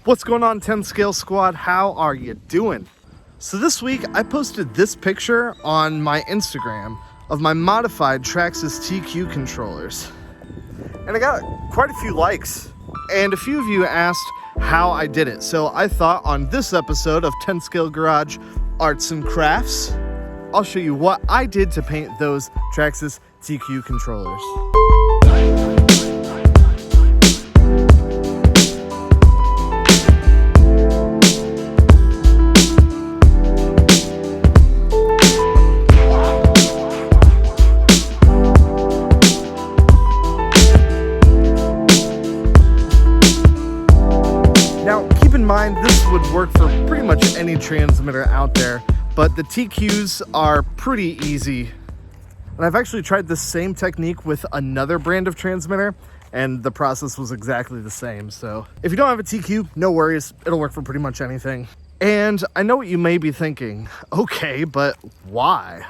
What's going on, 10 Scale Squad? How are you doing? So this week I posted this picture on my Instagram of my modified Traxxas TQ controllers. And I got quite a few likes. And a few of you asked how I did it. So I thought on this episode of 10 Scale Garage Arts and Crafts, I'll show you what I did to paint those Traxxas TQ controllers. This would work for pretty much any transmitter out there, but the TQs are pretty easy. And I've actually tried the same technique with another brand of transmitter, and the process was exactly the same. So if you don't have a TQ, no worries, it'll work for pretty much anything. And I know what you may be thinking, okay, but why?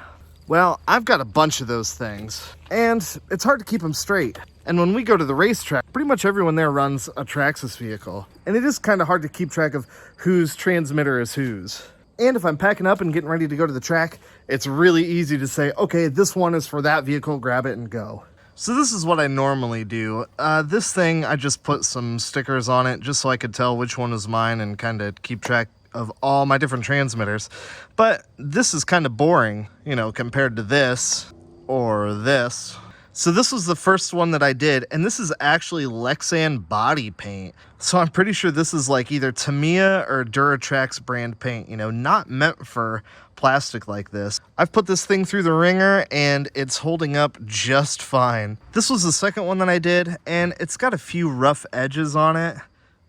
Well, I've got a bunch of those things, and it's hard to keep them straight. And when we go to the racetrack, pretty much everyone there runs a Traxxas vehicle. And it is kind of hard to keep track of whose transmitter is whose. And if I'm packing up and getting ready to go to the track, it's really easy to say, okay, this one is for that vehicle, grab it and go. So this is what I normally do. This thing, I just put some stickers on it just so I could tell which one was mine and kind of keep track of all my different transmitters. But this is kind of boring, you know, compared to this or this. So this was the first one that I did, and this is actually Lexan body paint. So I'm pretty sure this is like either Tamiya or Duratrax brand paint, you know, not meant for plastic like this. I've put this thing through the ringer and it's holding up just fine. This was the second one that I did, and it's got a few rough edges on it.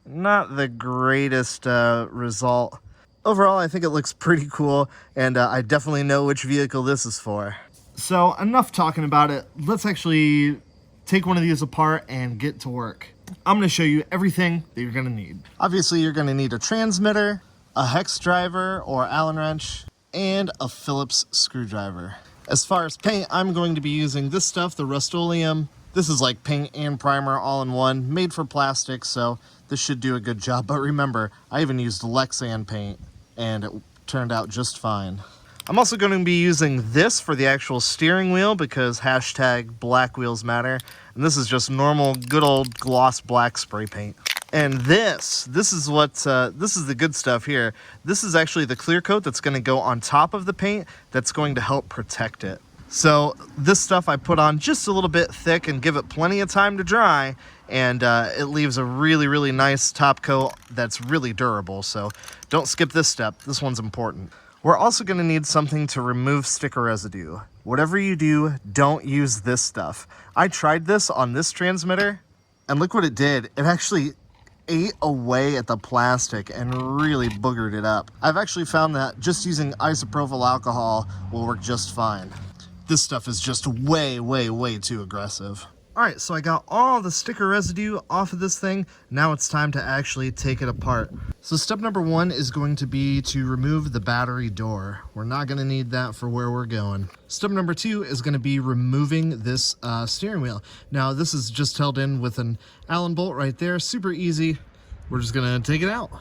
Not the greatest result. Overall, I think it looks pretty cool, and I definitely know which vehicle this is for. So enough talking about it. Let's actually take one of these apart and get to work. I'm going to show you everything that you're going to need. Obviously, you're going to need a transmitter, a hex driver or Allen wrench, and a Phillips screwdriver. As far as paint, I'm going to be using this stuff, the Rust-Oleum. This is like paint and primer all in one, made for plastic, so this should do a good job. But remember, I even used Lexan paint, and it turned out just fine. I'm also going to be using this for the actual steering wheel because hashtag black wheels matter. And this is just normal, good old gloss black spray paint. And this is what, this is the good stuff here. This is actually the clear coat that's going to go on top of the paint that's going to help protect it. So this stuff I put on just a little bit thick and give it plenty of time to dry. And it leaves a really, really nice top coat that's really durable. So don't skip this step. This one's important. We're also going to need something to remove sticker residue. Whatever you do, don't use this stuff. I tried this on this transmitter, and look what it did. It actually ate away at the plastic and really boogered it up. I've actually found that just using isopropyl alcohol will work just fine. This stuff is just way, way, way too aggressive. Alright, so I got all the sticker residue off of this thing. Now it's time to actually take it apart. So step number one is going to be to remove the battery door. We're not going to need that for where we're going. Step number two is going to be removing this steering wheel. Now this is just held in with an Allen bolt right there. Super easy. We're just going to take it out.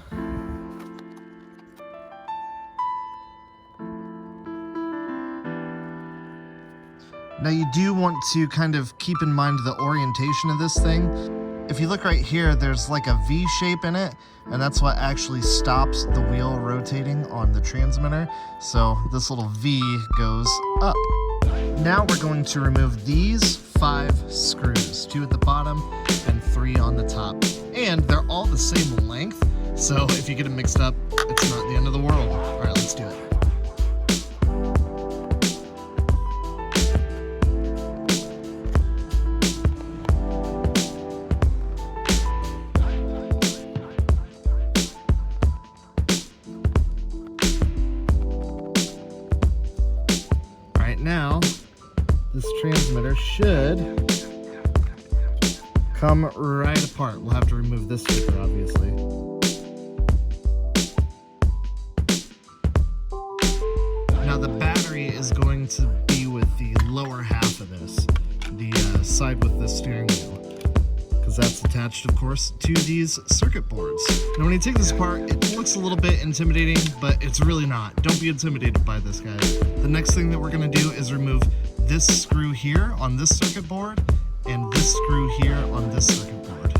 Now you do want to kind of keep in mind the orientation of this thing. If you look right here, there's like a V shape in it, and that's what actually stops the wheel rotating on the transmitter. So this little V goes up. Now we're going to remove these 5 screws, 2 at the bottom and 3 on the top. And they're all the same length, so if you get them mixed up, it's not the end of the world. All right, let's do it. Now, this transmitter should come right apart. We'll have to remove this sticker, obviously. Now the battery is going to be with the lower half of this, the side with the steering wheel, because that's attached, of course, to these circuit boards. Now when you take this apart, it looks a little bit intimidating, but it's really not. Don't be intimidated by this, guys. The next thing that we're gonna do is remove this screw here on this circuit board and this screw here on this circuit board.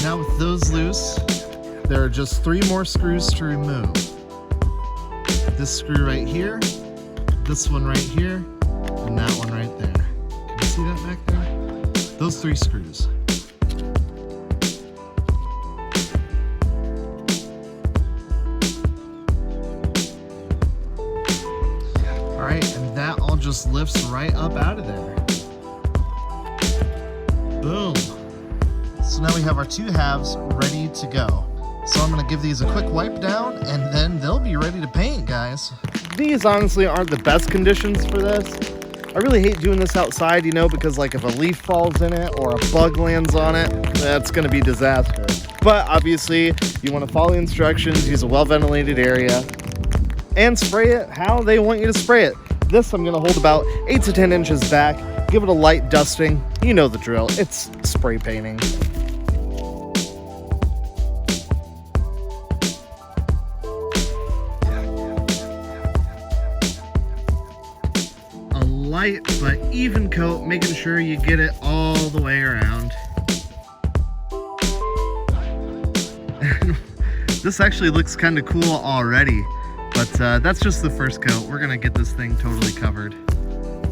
Now with those loose, there are just 3 more screws to remove. This screw right here, this one right here, and that one right there. Can you see that back there? Those 3 screws. All right, and that all just lifts right up out of there. Boom. So now we have our 2 halves ready to go. So I'm gonna give these a quick wipe down and then they'll be ready to paint, guys. These honestly aren't the best conditions for this. I really hate doing this outside, you know, because like if a leaf falls in it or a bug lands on it, that's gonna be disaster. But obviously you wanna follow the instructions, use a well-ventilated area, and spray it how they want you to spray it. This I'm gonna hold about 8 to 10 inches back, give it a light dusting. You know the drill, it's spray painting. Light but even coat, making sure you get it all the way around. This actually looks kind of cool already, but that's just the first coat. We're gonna get this thing totally covered.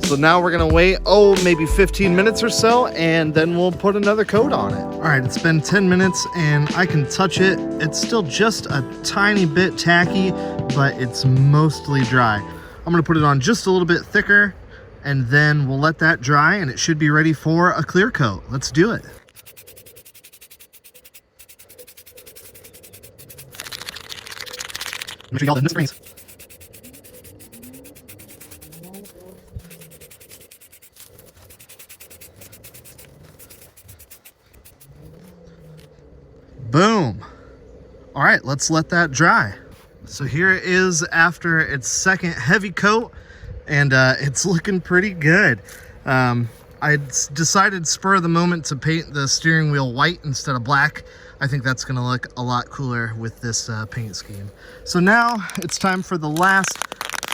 So now we're gonna wait, maybe 15 minutes or so, and then we'll put another coat on it. All right, it's been 10 minutes and I can touch it. It's still just a tiny bit tacky, but it's mostly dry. I'm gonna put it on just a little bit thicker, and then we'll let that dry and it should be ready for a clear coat. Let's do it. Make sure you got the springs. Boom. All right, let's let that dry. So here it is after its second heavy coat, and it's looking pretty good. I decided spur of the moment to paint the steering wheel white instead of black. I think that's gonna look a lot cooler with this paint scheme. So now it's time for the last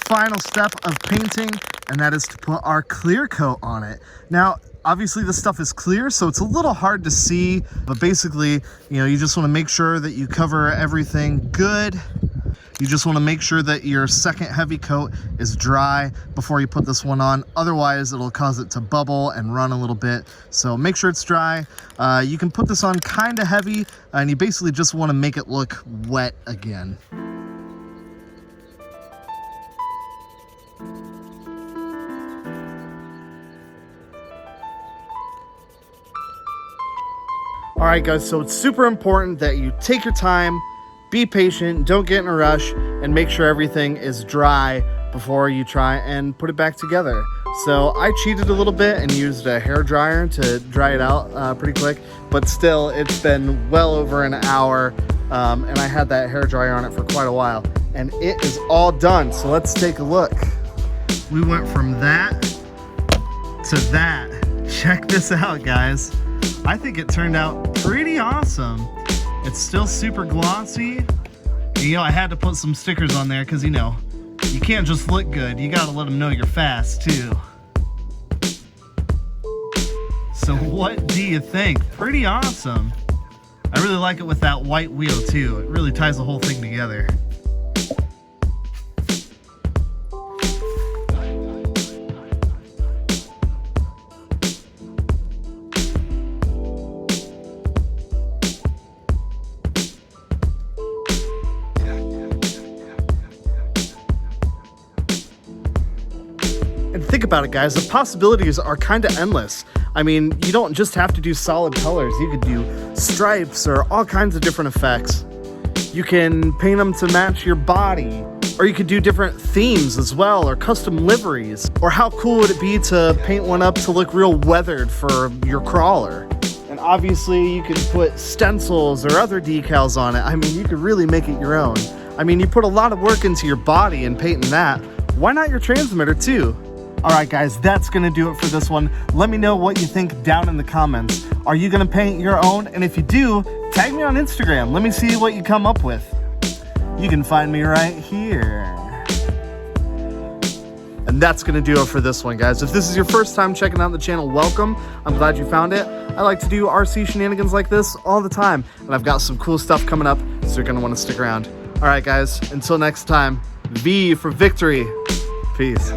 final step of painting, and that is to put our clear coat on it. Now, obviously this stuff is clear, so it's a little hard to see, but basically, you know, you just wanna make sure that you cover everything good. You just want to make sure that your second heavy coat is dry before you put this one on. Otherwise, it'll cause it to bubble and run a little bit. So make sure it's dry. You can put this on kind of heavy, and you basically just want to make it look wet again. All right, guys, so it's super important that you take your time, be patient, don't get in a rush, and make sure everything is dry before you try and put it back together. So I cheated a little bit and used a hair dryer to dry it out pretty quick, but still it's been well over an hour, and I had that hair dryer on it for quite a while, and it is all done. So let's take a look. We went from that to that. Check this out, guys. I think it turned out pretty awesome. It's still super glossy. You know, I had to put some stickers on there because, you know, you can't just look good. You gotta let them know you're fast, too. So what do you think? Pretty awesome. I really like it with that white wheel, too. It really ties the whole thing together. And think about it, guys, the possibilities are kind of endless. I mean, you don't just have to do solid colors. You could do stripes or all kinds of different effects. You can paint them to match your body, or you could do different themes as well, or custom liveries. Or how cool would it be to paint one up to look real weathered for your crawler? And obviously you can put stencils or other decals on it. I mean, you could really make it your own. I mean, you put a lot of work into your body and painting that. Why not your transmitter too? All right, guys, that's gonna do it for this one. Let me know what you think down in the comments. Are you gonna paint your own? And if you do, tag me on Instagram. Let me see what you come up with. You can find me right here. And that's gonna do it for this one, guys. If this is your first time checking out the channel, welcome. I'm glad you found it. I like to do RC shenanigans like this all the time, and I've got some cool stuff coming up, so you're gonna wanna stick around. All right, guys, until next time, V for victory. Peace.